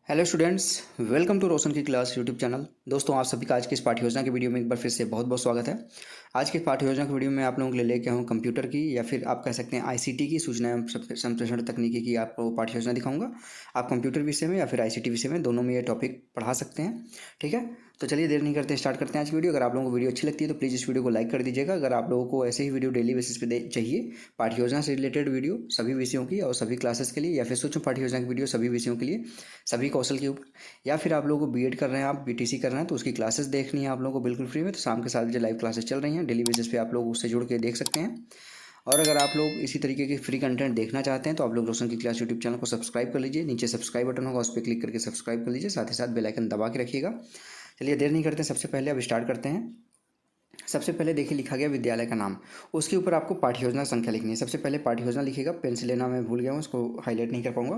Hello students, welcome to रोशन की class YouTube channel. दोस्तों, आप सभी का आज की इस पाठ्य योजना की वीडियो में एक बार फिर से बहुत बहुत स्वागत है। आज की पाठ्य योजना की वीडियो में आप लोगों के लिए लेके आया हूँ कंप्यूटर की या फिर आप कह सकते हैं आईसीटी की, सूचना एवं संप्रेषण तकनीकी की आपको पाठ्य योजना दिखाऊंगा। आप कंप्यूटर विषय में या फिर आईसीटी विषय में दोनों में ये टॉपिक पढ़ा सकते हैं। ठीक है, तो चलिए देर नहीं करते, स्टार्ट करते हैं आज की वीडियो। अगर आप लोगों को वीडियो अच्छी लगती है तो प्लीज़ इस वीडियो को लाइक कर दीजिएगा। अगर आप लोगों को ऐसे ही वीडियो डेली बेसिस पे चाहिए, पाठ्य योजना से रिलेटेड वीडियो सभी विषयों की और सभी क्लासेस के लिए, या फिर सूक्ष्म पाठ्य योजना की वीडियो सभी विषयों के लिए, सभी कौशल के ऊपर, या फिर आप लोगों को बीएड कर रहे हैं, आप बीटीसी कर रहे हैं तो उसकी क्लासेस देखनी है आप लोगों को बिल्कुल फ्री में, तो शाम के 7 बजे लाइव क्लासेस चल रही हैं। डेली बेसिस पे आप लोग उससे जुड़ के देख सकते हैं। और अगर आप लोग इसी तरीके के फ्री कंटेंट देखना चाहते हैं तो आप लोग रोशन की क्लास यूट्यूब चैनल को सब्सक्राइब कर लीजिए। नीचे सब्सक्राइब बटन होगा, उस पर क्लिक करके सब्सक्राइब कर लीजिए, साथ ही साथ बेल आइकन दबा के रखिएगा। चलिए देर नहीं करते, सबसे पहले अब स्टार्ट करते हैं। सबसे पहले देखिए लिखा गया विद्यालय का नाम, उसके ऊपर आपको पाठ्य योजना संख्या लिखनी है। सबसे पहले पाठ्य योजना लिखिएगा, पेंसिल लेना मैं भूल गया हूँ, उसको हाईलाइट नहीं कर पाऊंगा,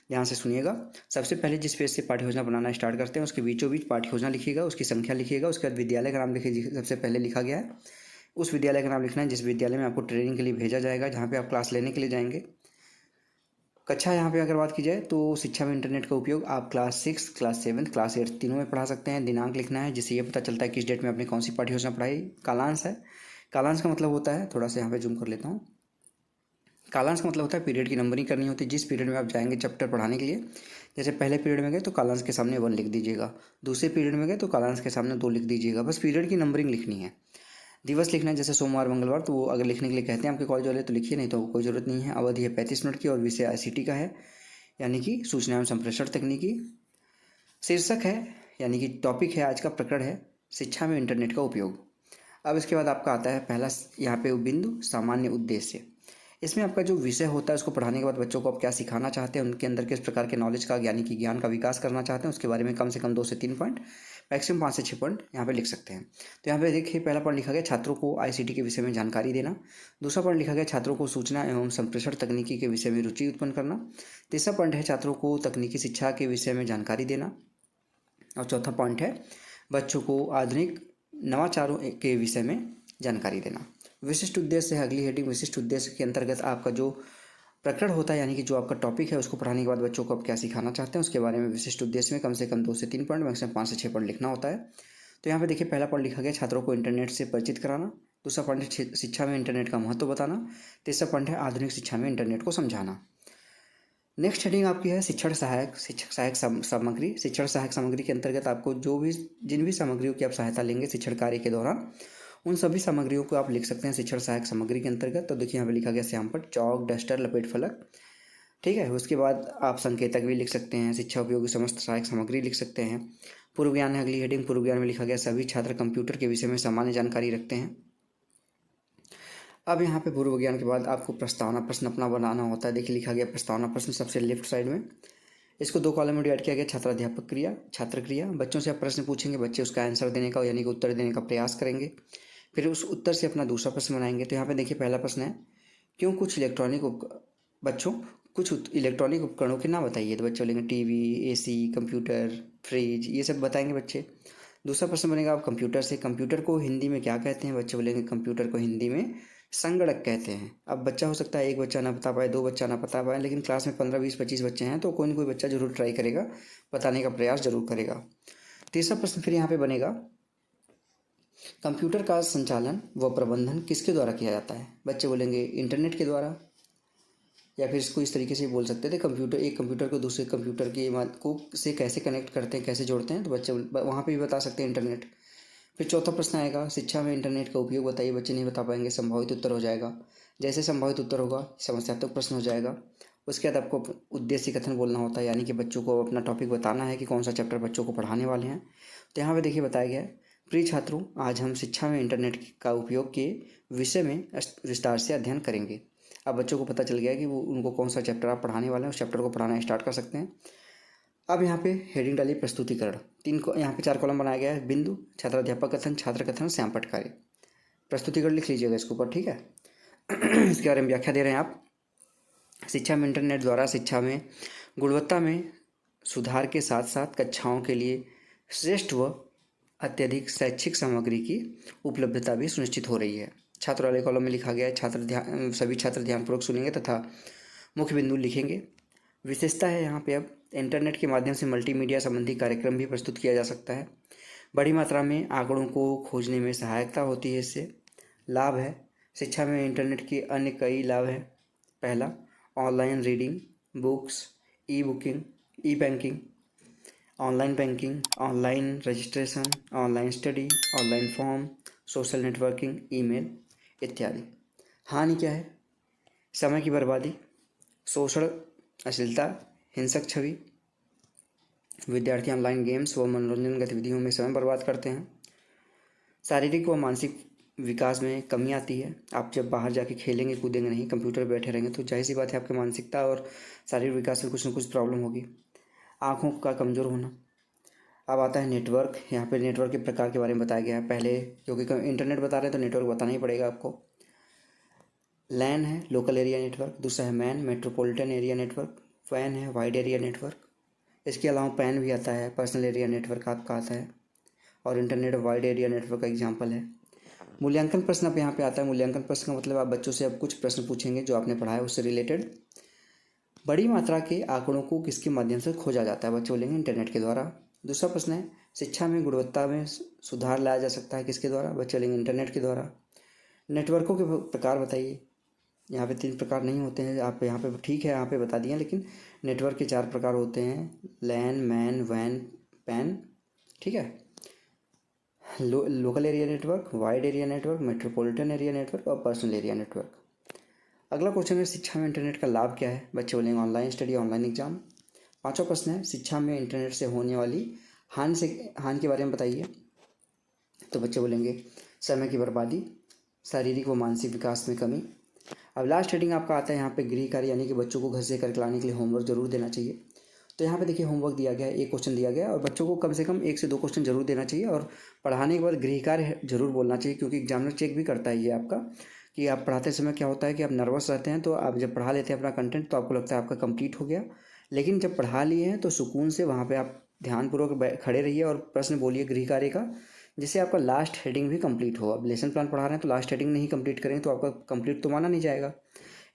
ध्यान से सुनिएगा। सबसे पहले जिस पेज से पाठ्य योजना बनाना स्टार्ट करते हैं उसके बीचों बीच पाठ्य योजना लिखिएगा, उसकी संख्या लिखिएगा, उसके बाद विद्यालय का नाम लिखिए। सबसे पहले लिखा गया है उस विद्यालय का नाम लिखना है जिस विद्यालय में आपको ट्रेनिंग के लिए भेजा जाएगा, जहाँ पे आप क्लास लेने के लिए जाएंगे। कक्षा यहाँ पे अगर बात की जाए तो शिक्षा में इंटरनेट का उपयोग आप क्लास 6, क्लास 7, क्लास 8 तीनों में पढ़ा सकते हैं। दिनांक लिखना है जिससे ये पता चलता है किस डेट में आपने कौन सी पाठ्य योजना पढ़ाई। कालांश है, कालांश का मतलब होता है, थोड़ा सा यहाँ पे जूम कर लेता हूँ। कालांश का मतलब होता है पीरियड की नंबरिंग करनी होती है। जिस पीरियड में आप जाएंगे चैप्टर पढ़ाने के लिए, जैसे पहले पीरियड में गए तो कालांश के सामने 1 लिख दीजिएगा, दूसरे पीरियड में गए तो कालांश के सामने 2 लिख दीजिएगा। बस पीरियड की नंबरिंग लिखनी है। दिवस लिखना है, जैसे सोमवार मंगलवार, तो वो अगर लिखने के लिए कहते हैं आपके कॉलेज वाले तो लिखिए, नहीं तो कोई ज़रूरत नहीं है। अवधि है 35 मिनट की और विषय आईसीटी का है, यानी कि सूचना एवं संप्रेषण तकनीकी। शीर्षक है यानी कि टॉपिक है आज का, प्रकरण है शिक्षा में इंटरनेट का उपयोग। अब इसके बाद आपका आता है पहला यहाँ पे बिंदु, सामान्य उद्देश्य। इसमें आपका जो विषय होता है उसको पढ़ाने के बाद बच्चों को आप क्या सिखाना चाहते हैं, उनके अंदर किस प्रकार के नॉलेज का, यानी कि ज्ञान का विकास करना चाहते हैं, उसके बारे में कम से कम 2 से 3 पॉइंट, मैक्सिमम 5 से 6 पॉइंट यहाँ पे लिख सकते हैं। तो यहाँ पे देखिए पहला पॉइंट लिखा गया छात्रों को आईसीटी के विषय में जानकारी देना। दूसरा पॉइंट लिखा गया छात्रों को सूचना एवं संप्रेषण तकनीकी के विषय में रुचि उत्पन्न करना। तीसरा पॉइंट है छात्रों को तकनीकी शिक्षा के विषय में जानकारी देना। और चौथा पॉइंट है बच्चों को आधुनिक नवाचारों के विषय में जानकारी देना। विशिष्ट उद्देश्य है अगली हेडिंग। विशिष्ट उद्देश्य के अंतर्गत आपका जो प्रकरण होता है, यानी कि जो आपका टॉपिक है, उसको पढ़ाने के बाद बच्चों को आप क्या सिखाना चाहते हैं उसके बारे में विशिष्ट उद्देश्य में कम से कम 2 से 3 पॉइंट, मैक्सिमम 5 से 6 पॉइंट लिखना होता है। तो यहाँ पे देखिए पहला पॉइंट लिखा गया छात्रों को इंटरनेट से परिचित कराना। दूसरा पॉइंट है शिक्षा में इंटरनेट का महत्व बताना। तीसरा पॉइंट है आधुनिक शिक्षा में इंटरनेट को समझाना। नेक्स्ट हेडिंग आपकी है शिक्षण सहायक, शिक्षक सहायक सामग्री। शिक्षण सहायक सामग्री के अंतर्गत आपको जिन भी सामग्रियों की आप सहायता लेंगे शिक्षण कार्य के दौरान, उन सभी सामग्रियों को आप लिख सकते हैं शिक्षण सहायक सामग्री के अंतर्गत। तो देखिए यहाँ पे लिखा गया श्यामपट्ट, चौक, डस्टर, लपेट फलक। ठीक है, उसके बाद आप संकेतक भी लिख सकते हैं, शिक्षा उपयोगी समस्त सहायक सामग्री लिख सकते हैं। पूर्व ज्ञान है अगली हेडिंग। पूर्व ज्ञान में लिखा गया सभी छात्र कंप्यूटर के विषय में सामान्य जानकारी रखते हैं। अब यहाँ पे पूर्व ज्ञान के बाद आपको प्रस्तावना प्रश्न अपना बनाना होता है। देखिए लिखा गया प्रस्तावना प्रश्न सबसे लेफ्ट साइड में। इसको 2 कॉलम में डिवाइड किया गया, छात्राध्यापक क्रिया, छात्र क्रिया। बच्चों से आप प्रश्न पूछेंगे, बच्चे उसका आंसर देने का यानी कि उत्तर देने का प्रयास करेंगे, फिर उस उत्तर से अपना दूसरा प्रश्न बनाएंगे। तो यहाँ पे देखिए पहला प्रश्न है क्यों कुछ बच्चों कुछ इलेक्ट्रॉनिक उपकरणों के नाम बताइए। तो बच्चे बोलेंगे टीवी, एसी, कंप्यूटर, फ्रिज, ये सब बताएंगे बच्चे। दूसरा प्रश्न बनेगा आप कंप्यूटर से, कंप्यूटर को हिंदी में क्या कहते हैं। बच्चे बोलेंगे कंप्यूटर को हिंदी में संगणक कहते हैं। अब बच्चा हो सकता है एक बच्चा ना बता पाए, 2 बच्चा ना बता पाए, लेकिन क्लास में 15, 20, 25 बच्चे हैं तो कोई ना कोई बच्चा जरूर ट्राई करेगा, बताने का प्रयास जरूर करेगा। तीसरा प्रश्न फिर यहाँ पे बनेगा कंप्यूटर का संचालन व प्रबंधन किसके द्वारा किया जाता है। बच्चे बोलेंगे इंटरनेट के द्वारा, या फिर इसको इस तरीके से बोल सकते थे एक कंप्यूटर को दूसरे कंप्यूटर के को से कैसे कनेक्ट करते हैं, कैसे जोड़ते हैं, तो बच्चे वहाँ पे भी बता सकते हैं इंटरनेट। फिर चौथा प्रश्न आएगा शिक्षा में इंटरनेट का उपयोग बताइए। बच्चे नहीं बता पाएंगे, संभावित उत्तर हो जाएगा। जैसे संभावित उत्तर होगा समस्यात्मक प्रश्न हो जाएगा। उसके बाद आपको उद्देश्य कथन बोलना होता है, यानी कि बच्चों को अपना टॉपिक बताना है कि कौन सा चैप्टर बच्चों को पढ़ाने वाले हैं। तो यहाँ पे देखिए बताया गया है प्रिय छात्रों, आज हम शिक्षा में इंटरनेट का उपयोग के विषय में विस्तार से अध्ययन करेंगे। अब बच्चों को पता चल गया कि वो उनको कौन सा चैप्टर आप पढ़ाने वाले हैं, उस चैप्टर को पढ़ाना स्टार्ट कर सकते हैं। अब यहाँ पे हेडिंग डालिए प्रस्तुतिकरण। यहाँ पे 4 कॉलम बनाया गया है, बिंदु, छात्राध्यापक कथन, छात्र कथन, श्यामपट्ट कार्य। प्रस्तुतिकरण लिख लीजिएगा इसके ऊपर, ठीक है। इसके बारे में व्याख्या दे रहे हैं आप। शिक्षा में इंटरनेट द्वारा शिक्षा में गुणवत्ता में सुधार के साथ साथ कक्षाओं के लिए श्रेष्ठ व अत्यधिक शैक्षिक सामग्री की उपलब्धता भी सुनिश्चित हो रही है। छात्र वाले कॉलम में लिखा गया है सभी छात्र ध्यानपूर्वक सुनेंगे तथा मुख्य बिंदु लिखेंगे। विशेषता है यहाँ पे अब इंटरनेट के माध्यम से मल्टीमीडिया संबंधी कार्यक्रम भी प्रस्तुत किया जा सकता है। बड़ी मात्रा में आंकड़ों को खोजने में सहायता होती है इससे। लाभ है, शिक्षा में इंटरनेट के अन्य कई लाभ हैं। पहला, online reading, books, e booking, e banking, online banking, online registration, online study, online form, social networking, email इत्यादि। हानि क्या है? समय की बर्बादी, शोषण, अश्लीलता, हिंसक छवि। विद्यार्थी ऑनलाइन गेम्स व मनोरंजन गतिविधियों में समय बर्बाद करते हैं। शारीरिक व मानसिक विकास में कमी आती है। आप जब बाहर जाके खेलेंगे कूदेंगे नहीं, कंप्यूटर पर बैठे रहेंगे तो जाहिर सी बात है आपकी मानसिकता और शारीरिक विकास में कुछ न कुछ प्रॉब्लम होगी। आँखों का कमज़ोर होना। अब आता है नेटवर्क। यहाँ पे नेटवर्क के प्रकार के बारे में बताया गया है। पहले क्योंकि इंटरनेट बता रहे हैं तो नेटवर्क बताना ही पड़ेगा आपको। लैन है लोकल एरिया नेटवर्क, दूसरा है मैन मेट्रोपॉलिटन एरिया नेटवर्क, वैन है वाइड एरिया नेटवर्क। इसके अलावा पैन भी आता है, पर्सनल एरिया नेटवर्क आपका आता है, और इंटरनेट वाइड एरिया नेटवर्क का एग्जांपल है। मूल्यांकन प्रश्न अब यहाँ पे आता है। मूल्यांकन प्रश्न का मतलब आप बच्चों से अब कुछ प्रश्न पूछेंगे जो आपने पढ़ा है उससे रिलेटेड। बड़ी मात्रा के आंकड़ों को किसके माध्यम से खोजा जाता है? बच्चे बोलेंगे इंटरनेट के द्वारा। दूसरा प्रश्न है, शिक्षा में गुणवत्ता में सुधार लाया जा सकता है किसके द्वारा? बच्चे बोलेंगे इंटरनेट के द्वारा। नेटवर्कों के प्रकार बताइए। यहाँ पे 3 प्रकार नहीं होते हैं, आप यहाँ पे ठीक है यहाँ पे बता दिए, लेकिन नेटवर्क के 4 प्रकार होते हैं, लैन, मैन, वैन, पैन। ठीक है, local area network, wide area network, metropolitan area network और पर्सनल एरिया नेटवर्क। अगला क्वेश्चन है, शिक्षा में इंटरनेट का लाभ क्या है? बच्चे बोलेंगे ऑनलाइन स्टडी, ऑनलाइन एग्जाम। 5वां प्रश्न है, शिक्षा में इंटरनेट से होने वाली हानि के बारे में बताइए। तो बच्चे बोलेंगे समय की बर्बादी, शारीरिक व मानसिक विकास में कमी। अब लास्ट हेडिंग आपका आता है यहाँ पे गृह कार्य, यानी कि बच्चों को घर से करके लाने के लिए होमवर्क जरूर देना चाहिए। तो यहाँ पे देखिए होमवर्क दिया गया है, 1 क्वेश्चन दिया गया है और बच्चों को कम से कम 1 से 2 क्वेश्चन जरूर देना चाहिए, और पढ़ाने के बाद गृह कार्य जरूर बोलना चाहिए, क्योंकि एग्जामिनर चेक भी करता है ये आपका कि आप पढ़ाते समय क्या होता है कि आप नर्वस रहते हैं, तो आप जब पढ़ा लेते हैं अपना कंटेंट तो आपको लगता है आपका कंप्लीट हो गया, लेकिन जब पढ़ा लिए हैं तो सुकून से वहाँ पर आप ध्यानपूर्वक खड़े रहिए और प्रश्न बोलिए गृह कार्य का, जिससे आपका लास्ट हेडिंग भी कंप्लीट हो। अब लेसन प्लान पढ़ा रहे हैं तो लास्ट हेडिंग नहीं कंप्लीट करेंगे तो आपका कंप्लीट तो माना नहीं जाएगा,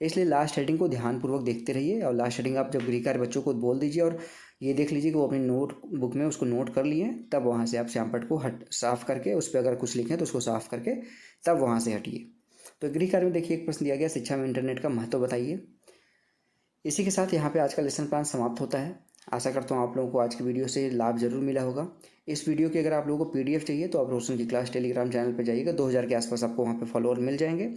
इसलिए लास्ट हेडिंग को ध्यानपूर्वक देखते रहिए। और लास्ट हेडिंग आप जब गृह कार्य बच्चों को बोल दीजिए और ये देख लीजिए कि वो अपनी नोट बुक में उसको नोट कर लिए, तब वहाँ से आप श्यामपट्ट को साफ करके उस पर अगर कुछ लिखें तो उसको साफ करके तब वहाँ से हटिए। तो गृह कार्य में देखिए एक प्रश्न दिया गया, शिक्षा में इंटरनेट का महत्व बताइए। इसी के साथ यहाँ पे आज का लेसन प्लान समाप्त होता है। आशा करता हूँ आप लोगों को आज की वीडियो से लाभ जरूर मिला होगा। इस वीडियो की अगर आप लोगों को PDF चाहिए तो आप रोशन की क्लास टेलीग्राम चैनल पर जाइएगा, 2000 के आसपास आपको वहाँ पे फॉलोअर मिल जाएंगे।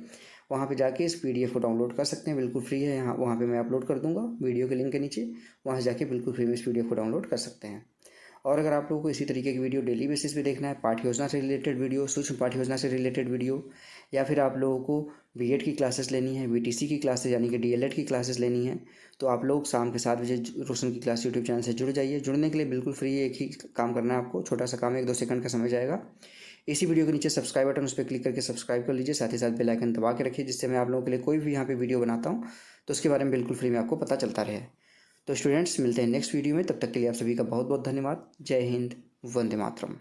वहाँ पे जाके इस PDF को डाउनलोड कर सकते हैं, बिल्कुल फ्री है। यहाँ वहाँ पे मैं अपलोड कर दूँगा वीडियो के लिंक के नीचे, वहाँ से जाके बिल्कुल फ्री में इस PDF को डाउनलोड कर सकते हैं। और अगर आप लोगों को इसी तरीके की वीडियो डेली बेसिस पे देखना है, पाठ्य योजना से रिलेटेड वीडियो, सूक्ष्म पाठ्य योजना से रिलेटेड वीडियो, या फिर आप लोगों को B.Ed की क्लासेस लेनी है, VTC की क्लासेस यानी कि DLED की क्लासेस लेनी है, तो आप लोग शाम के 7 बजे रोशन की क्लास यूट्यूब चैनल से जुड़ जाइए। जुड़ने के लिए बिल्कुल फ्री है, एक ही काम करना है आपको, छोटा सा काम है, 1-2 सेकंड का समय जाएगा। इसी वीडियो के नीचे सब्सक्राइब बटन, उस पर क्लिक करके सब्सक्राइब कर लीजिए, साथ ही साथ बेल आइकन दबा के रखिए, जिससे मैं आप लोगों के लिए कोई भी यहाँ पे वीडियो बनाता हूँ तो उसके बारे में बिल्कुल फ्री में आपको पता चलता रहे। तो स्टूडेंट्स मिलते हैं नेक्स्ट वीडियो में, तब तक के लिए आप सभी का बहुत बहुत धन्यवाद। जय हिंद, वंदे मातरम।